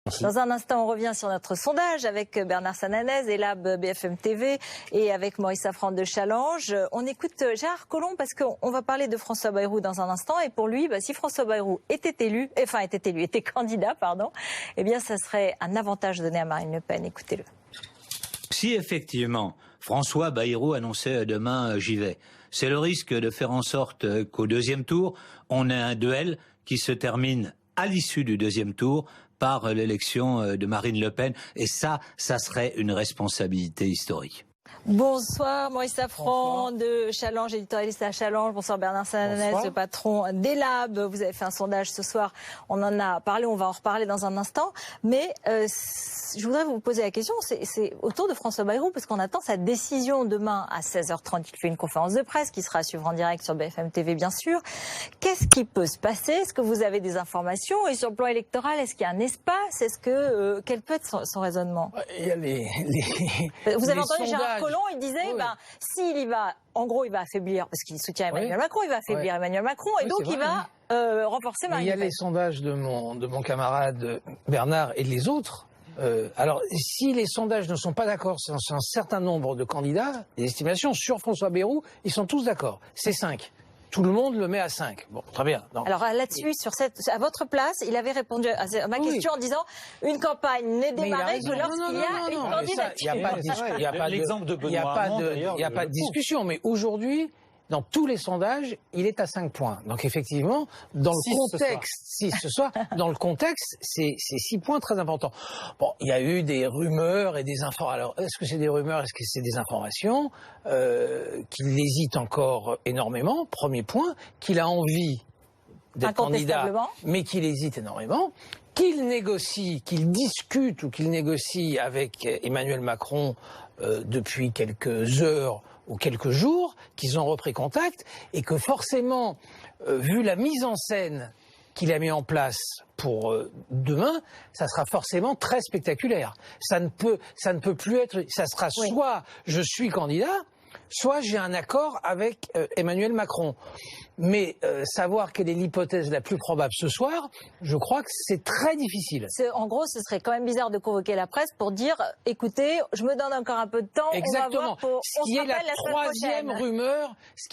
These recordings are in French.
Merci. Dans un instant, on revient sur notre sondage avec Bernard Sananès, Elab BFM TV et avec Maurice Safran de Challenge. On écoute Gérard Collomb parce qu'on va parler de François Bayrou dans un instant. Et pour lui, si François Bayrou était candidat, eh bien, ça serait un avantage donné à Marine Le Pen. Écoutez-le. Si effectivement François Bayrou annonçait demain j'y vais, c'est le risque de faire en sorte qu'au deuxième tour, on ait un duel qui se termine à l'issue du deuxième tour par l'élection de Marine Le Pen. Et ça serait une responsabilité historique. Bonsoir Maurice Safran de Challenge, éditorialiste à Challenge. Bonsoir Bernard Sananès, le patron d'Elab. Vous avez fait un sondage ce soir, on en a parlé, on va en reparler dans un instant. Mais je voudrais vous poser la question, c'est autour de François Bayrou, parce qu'on attend sa décision demain à 16h30. Il fait une conférence de presse qui sera à suivre en direct sur BFM TV bien sûr. Qu'est-ce qui peut se passer? Est-ce que vous avez des informations? Et sur le plan électoral, est-ce qu'il y a un espace? Quel peut être son raisonnement? Il y a vous avez entendu sondages. Gérard Collomb, il disait, s'il y va, en gros, il va affaiblir, parce qu'il soutient Emmanuel Macron, il va affaiblir Emmanuel Macron, et donc il va renforcer Marine Le Pen. Il y a les sondages de mon camarade Bernard et les autres. Alors, si les sondages ne sont pas d'accord sur un certain nombre de candidats, les estimations sur François Bayrou, ils sont tous d'accord. C'est 5. Tout le monde le met à 5. Bon, très bien. Non. Alors là-dessus, à votre place, il avait répondu à ma question en disant une campagne n'est démarrée que lorsqu'il y a une candidature. Il n'y a pas de discussion. Mais aujourd'hui, dans tous les sondages, il est à 5 points. Donc effectivement, dans le contexte, dans le contexte, c'est 6 points très importants. Bon, il y a eu des rumeurs et des informations. Alors, est-ce que c'est des rumeurs, est-ce que c'est des informations qu'il hésite encore énormément, premier point, qu'il a envie d'être candidat, mais qu'il hésite énormément, qu'il négocie, qu'il discute ou qu'il négocie avec Emmanuel Macron depuis quelques heures ou quelques jours, qu'ils ont repris contact, et que forcément, vu la mise en scène qu'il a mis en place pour demain, ça sera forcément très spectaculaire. Ça ne peut plus être... Ça sera soit je suis candidat, soit j'ai un accord avec Emmanuel Macron. Mais savoir quelle est l'hypothèse la plus probable ce soir, je crois que c'est très difficile. En gros, ce serait quand même bizarre de convoquer la presse pour dire, écoutez, je me donne encore un peu de temps. Exactement. On va voir Ce qui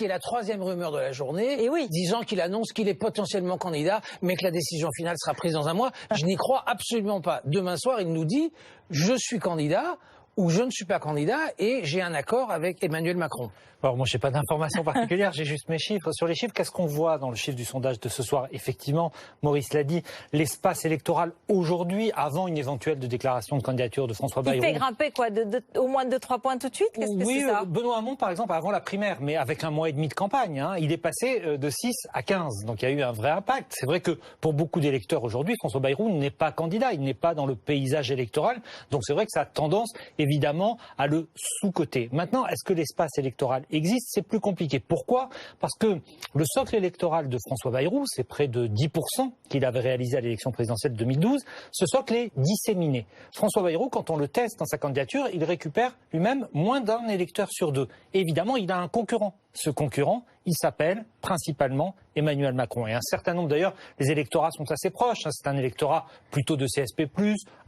est la troisième rumeur de la journée, disant qu'il annonce qu'il est potentiellement candidat, mais que la décision finale sera prise dans un mois. Je n'y crois absolument pas. Demain soir, il nous dit, je suis candidat, ou je ne suis pas candidat et j'ai un accord avec Emmanuel Macron. Alors moi, je n'ai pas d'informations particulières, j'ai juste mes chiffres. Sur les chiffres, qu'est-ce qu'on voit dans le chiffre du sondage de ce soir? Effectivement, Maurice l'a dit, l'espace électoral aujourd'hui, avant une éventuelle déclaration de candidature de François Bayrou. Il fait grimper quoi, au moins 2-3 points tout de suite? Qu'est-ce que c'est ça? Benoît Hamon, par exemple, avant la primaire, mais avec un mois et demi de campagne, il est passé de 6 à 15. Donc il y a eu un vrai impact. C'est vrai que pour beaucoup d'électeurs aujourd'hui, François Bayrou n'est pas candidat, il n'est pas dans le paysage électoral. Donc c'est vrai que ça a tendance, évidemment, à le sous-coter. Maintenant, est-ce que l'espace électoral existe? C'est plus compliqué. Pourquoi? Parce que le socle électoral de François Bayrou, c'est près de 10% qu'il avait réalisé à l'élection présidentielle de 2012. Ce socle est disséminé. François Bayrou, quand on le teste dans sa candidature, il récupère lui-même moins d'un électeur sur 2. Et évidemment, il a un concurrent. Ce concurrent, il s'appelle principalement Emmanuel Macron. Et un certain nombre, d'ailleurs, les électorats sont assez proches. C'est un électorat plutôt de CSP+,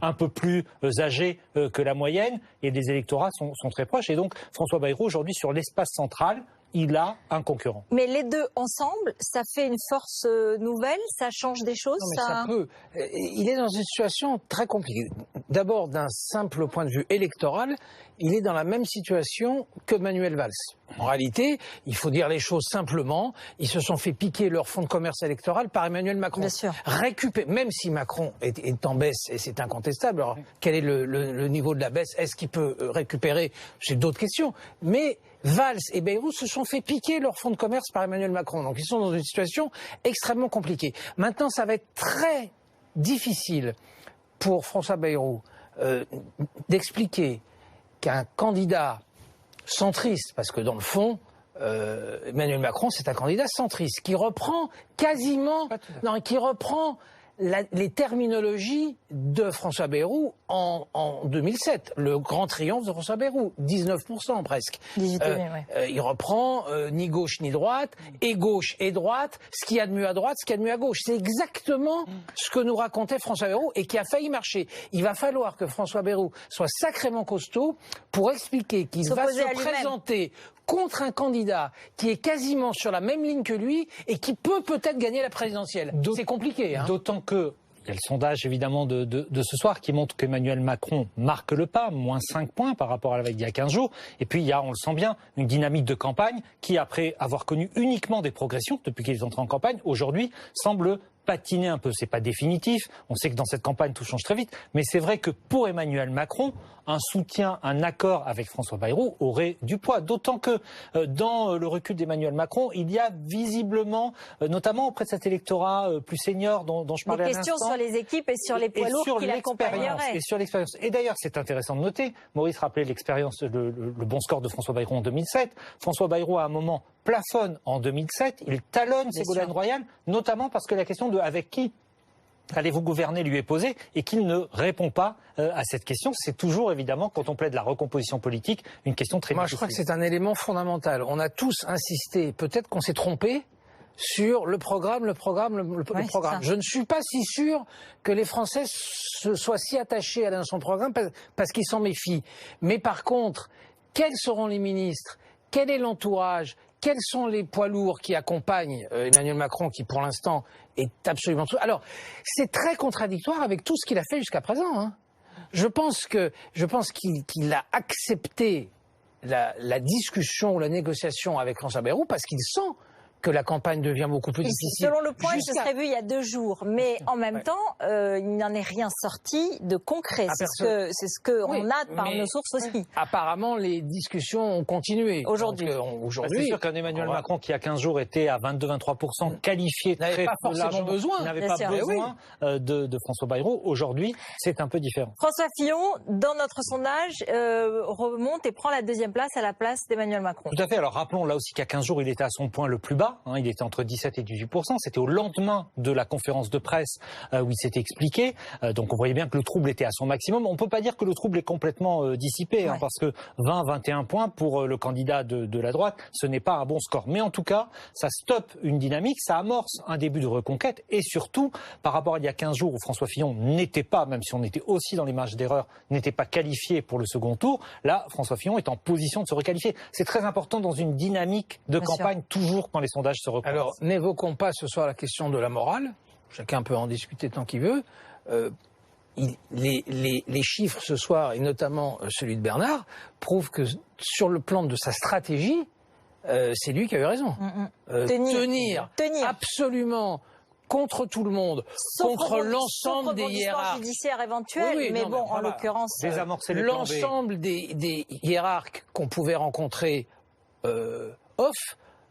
un peu plus âgé que la moyenne. Et les électorats sont très proches. Et donc, François Bayrou, aujourd'hui, sur l'espace central, il a un concurrent. Mais les deux ensemble, ça fait une force nouvelle? Ça change des choses? Non, mais ça peut. Il est dans une situation très compliquée. D'abord, d'un simple point de vue électoral, il est dans la même situation que Manuel Valls. En réalité, il faut dire les choses simplement, ils se sont fait piquer leur fonds de commerce électoral par Emmanuel Macron. Bien sûr. Même si Macron est en baisse, et c'est incontestable, alors quel est le niveau de la baisse? Est-ce qu'il peut récupérer? C'est d'autres questions. Mais Valls et Bayrou se sont fait piquer leur fonds de commerce par Emmanuel Macron. Donc ils sont dans une situation extrêmement compliquée. Maintenant, ça va être très difficile pour François Bayrou d'expliquer qu'un candidat centriste, parce que dans le fond, Emmanuel Macron, c'est un candidat centriste, qui reprend les terminologies de François Bayrou en 2007. Le grand triomphe de François Bayrou, 19% presque. 18, il reprend ni gauche ni droite, et gauche et droite, ce qu'il y a de mieux à droite, ce qu'il y a de mieux à gauche. C'est exactement ce que nous racontait François Bayrou et qui a failli marcher. Il va falloir que François Bayrou soit sacrément costaud pour expliquer qu'il va se présenter contre un candidat qui est quasiment sur la même ligne que lui et qui peut peut-être gagner la présidentielle. C'est compliqué. Hein. D'autant que il y a le sondage évidemment de ce soir qui montre qu'Emmanuel Macron marque le pas, moins 5 points par rapport à la veille d'il y a 15 jours. Et puis il y a, on le sent bien, une dynamique de campagne qui, après avoir connu uniquement des progressions depuis qu'il est entré en campagne, aujourd'hui semble patiner un peu. C'est pas définitif. On sait que dans cette campagne tout change très vite. Mais c'est vrai que pour Emmanuel Macron, un soutien, un accord avec François Bayrou aurait du poids. D'autant que dans le recul d'Emmanuel Macron, il y a visiblement, notamment auprès de cet électorat plus senior dont je parlais à l'instant, des questions sur les équipes et sur les poids lourds qui l'accompagneraient. Et sur l'expérience. Et d'ailleurs, c'est intéressant de noter, Maurice rappelait l'expérience, le bon score de François Bayrou en 2007. François Bayrou, à un moment, plafonne en 2007. Il talonne Ségolène Royal, notamment parce que la question de avec qui allez-vous gouverner lui est posée et qu'il ne répond pas à cette question. C'est toujours, évidemment, quand on plaide la recomposition politique, une question très difficile. Moi, je crois que c'est un élément fondamental. On a tous insisté, peut-être qu'on s'est trompé, sur le programme. Je ne suis pas si sûr que les Français soient si attachés à son programme parce qu'ils s'en méfient. Mais par contre, quels seront les ministres? Quel est l'entourage? Quels sont les poids lourds qui accompagnent Emmanuel Macron, qui pour l'instant est absolument... Alors, c'est très contradictoire avec tout ce qu'il a fait jusqu'à présent. Hein. Je pense qu'il a accepté la discussion ou la négociation avec François Bayrou parce qu'il sent que la campagne devient beaucoup plus difficile. Selon le point, il se serait vu il y a 2 jours. Mais en même temps, il n'en est rien sorti de concret. C'est ce qu'on a par nos sources aussi. Apparemment, les discussions ont continué. Aujourd'hui. C'est sûr qu'un Emmanuel Macron qui, il y a 15 jours, était à 22-23%, qualifié très largement besoin. N'avait pas besoin de François Bayrou. Aujourd'hui, c'est un peu différent. François Fillon, dans notre sondage, remonte et prend la 2e place à la place d'Emmanuel Macron. Tout à fait. Alors rappelons là aussi qu'il y a 15 jours, il était à son point le plus bas. Il était entre 17 et 18%. C'était au lendemain de la conférence de presse où il s'était expliqué. Donc on voyait bien que le trouble était à son maximum. On ne peut pas dire que le trouble est complètement dissipé, parce que 20-21 points pour le candidat de la droite, ce n'est pas un bon score. Mais en tout cas, ça stoppe une dynamique, ça amorce un début de reconquête. Et surtout, par rapport à il y a 15 jours où François Fillon n'était pas, même si on était aussi dans les marges d'erreur, n'était pas qualifié pour le second tour, là, François Fillon est en position de se requalifier. C'est très important dans une dynamique de campagne, toujours quand les sondages se reposent. Alors, n'évoquons pas ce soir la question de la morale. Chacun peut en discuter tant qu'il veut. Les chiffres ce soir, et notamment celui de Bernard, prouvent que sur le plan de sa stratégie, c'est lui qui a eu raison. Tenir absolument contre tout le monde, contre l'ensemble des hiérarques. Judiciaire éventuel, mais bon, en l'occurrence, l'ensemble des hiérarques qu'on pouvait rencontrer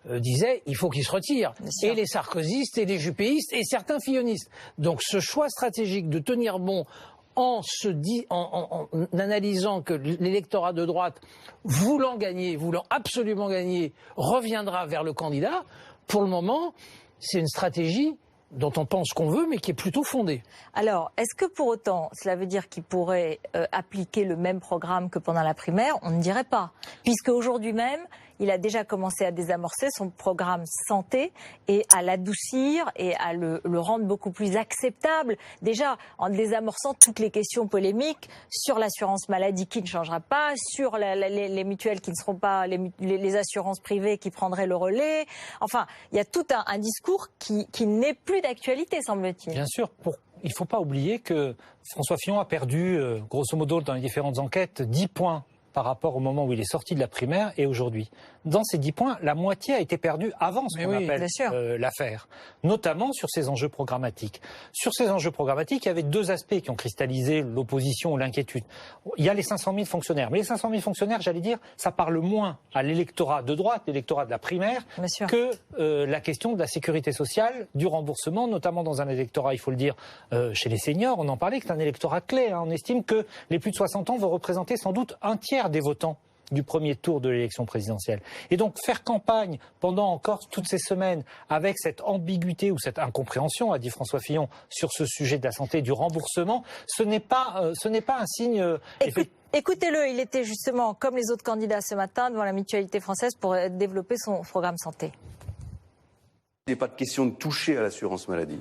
disait il faut qu'ils se retirent. Et les sarkozystes, et les juppéistes, et certains fillonistes. Donc ce choix stratégique de tenir bon en analysant que l'électorat de droite, voulant absolument gagner, reviendra vers le candidat, pour le moment, c'est une stratégie dont on pense qu'on veut, mais qui est plutôt fondée. Alors, est-ce que pour autant, cela veut dire qu'il pourrait appliquer le même programme que pendant la primaire? On ne dirait pas. Puisque aujourd'hui même, il a déjà commencé à désamorcer son programme santé et à l'adoucir et à le rendre beaucoup plus acceptable. Déjà, en désamorçant toutes les questions polémiques sur l'assurance maladie qui ne changera pas, sur les mutuelles qui ne seront pas, les assurances privées qui prendraient le relais. Enfin, il y a tout un discours qui n'est plus d'actualité, semble-t-il. Bien sûr. Il ne faut pas oublier que François Fillon a perdu, grosso modo, dans les différentes enquêtes, 10 points par rapport au moment où il est sorti de la primaire et aujourd'hui. Dans ces 10 points, la moitié a été perdue avant ce qu'on appelle l'affaire, notamment sur ces enjeux programmatiques. Sur ces enjeux programmatiques, il y avait 2 aspects qui ont cristallisé l'opposition ou l'inquiétude. Il y a les 500 000 fonctionnaires. Mais les 500 000 fonctionnaires, j'allais dire, ça parle moins à l'électorat de droite, l'électorat de la primaire, que la question de la sécurité sociale, du remboursement, notamment dans un électorat, il faut le dire, chez les seniors. On en parlait, que c'est un électorat clé. On estime que les plus de 60 ans vont représenter sans doute un tiers des votants du premier tour de l'élection présidentielle. Et donc faire campagne pendant encore toutes ces semaines avec cette ambiguïté ou cette incompréhension, a dit François Fillon, sur ce sujet de la santé, du remboursement, ce n'est pas un signe... Écoutez-le, il était justement, comme les autres candidats ce matin, devant la Mutualité française pour développer son programme santé. Il n'est pas de question de toucher à l'assurance maladie,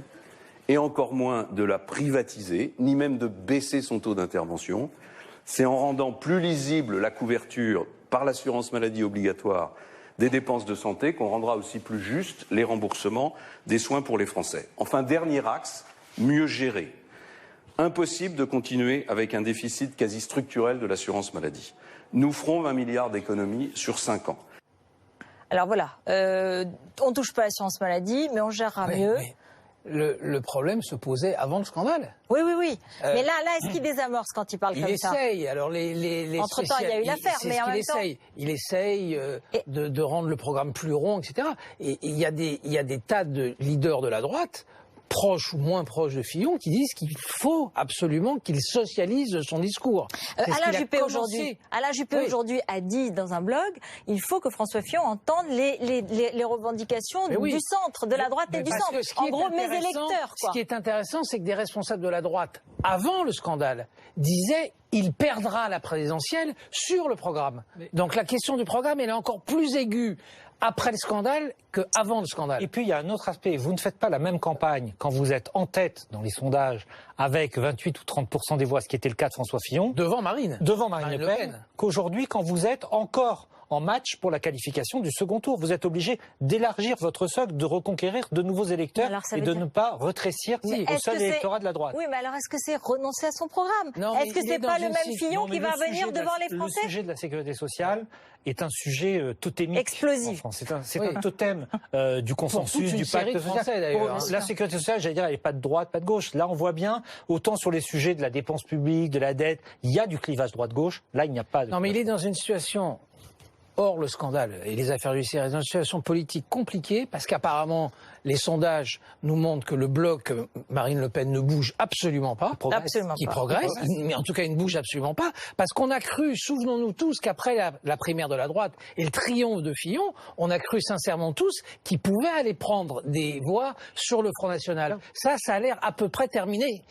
et encore moins de la privatiser, ni même de baisser son taux d'intervention. C'est en rendant plus lisible la couverture par l'assurance maladie obligatoire des dépenses de santé qu'on rendra aussi plus juste les remboursements des soins pour les Français. Enfin, dernier axe, mieux gérer. Impossible de continuer avec un déficit quasi structurel de l'assurance maladie. Nous ferons 20 milliards d'économies sur 5 ans. Alors voilà, on ne touche pas à l'assurance maladie, mais on gérera mieux. Mais le problème se posait avant le scandale. Oui. Mais là, est-ce qu'il désamorce quand il parle comme ça ? Il essaye. Alors les Entre-temps, il y a eu l'affaire, mais en même temps... Il essaye de rendre le programme plus rond, etc. Et il y a des tas de leaders de la droite, proches ou moins proches de Fillon, qui disent qu'il faut absolument qu'il socialise son discours. Alain Juppé aujourd'hui a dit dans un blog, il faut que François Fillon entende les revendications du centre, de la droite et du centre. En gros, mes électeurs. Ce qui est intéressant, c'est que des responsables de la droite, avant le scandale, disaient il perdra la présidentielle sur le programme. Donc la question du programme, elle est encore plus aiguë après le scandale qu'avant le scandale. Et puis il y a un autre aspect, vous ne faites pas la même campagne quand vous êtes en tête dans les sondages avec 28 ou 30% des voix, ce qui était le cas de François Fillon. Devant Marine Le Pen. Qu'aujourd'hui quand vous êtes encore en match pour la qualification du second tour. Vous êtes obligé d'élargir votre socle, de reconquérir de nouveaux électeurs et de ne pas retrécir au seul électorat de la droite. Oui, mais alors est-ce que c'est renoncer à son programme? Est-ce que c'est pas le même Fillon qui va venir devant les Français? Le sujet de la sécurité sociale est un sujet totémique explosif. En France. C'est un totem du consensus, du pacte social. La sécurité sociale, j'allais dire, elle n'est pas de droite, pas de gauche. Là, on voit bien, autant sur les sujets de la dépense publique, de la dette, il y a du clivage droite-gauche. Là, il n'y a pas de... Non, mais il est dans une situation... Hors le scandale et les affaires judiciaires, dans une situation politique compliquée, parce qu'apparemment, les sondages nous montrent que le bloc Marine Le Pen ne bouge absolument pas. Qui progresse, mais en tout cas, il ne bouge absolument pas, parce qu'on a cru, souvenons-nous tous, qu'après la primaire de la droite et le triomphe de Fillon, on a cru sincèrement tous qu'il pouvait aller prendre des voix sur le Front National. Ça a l'air à peu près terminé.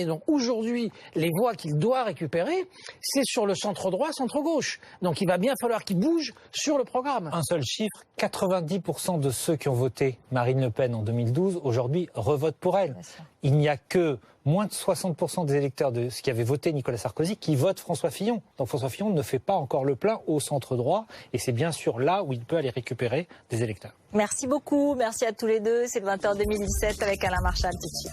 Donc aujourd'hui, les voix qu'il doit récupérer, c'est sur le centre-droit, centre-gauche. Donc il va bien falloir qu'il bouge sur le programme. Un seul chiffre, 90% de ceux qui ont voté Marine Le Pen en 2012, aujourd'hui, revotent pour elle. Il n'y a que moins de 60% des électeurs de ceux qui avaient voté Nicolas Sarkozy qui votent François Fillon. Donc François Fillon ne fait pas encore le plein au centre droit et c'est bien sûr là où il peut aller récupérer des électeurs. Merci beaucoup, merci à tous les deux. C'est le 20h 2017 avec Alain Marchal tout de suite.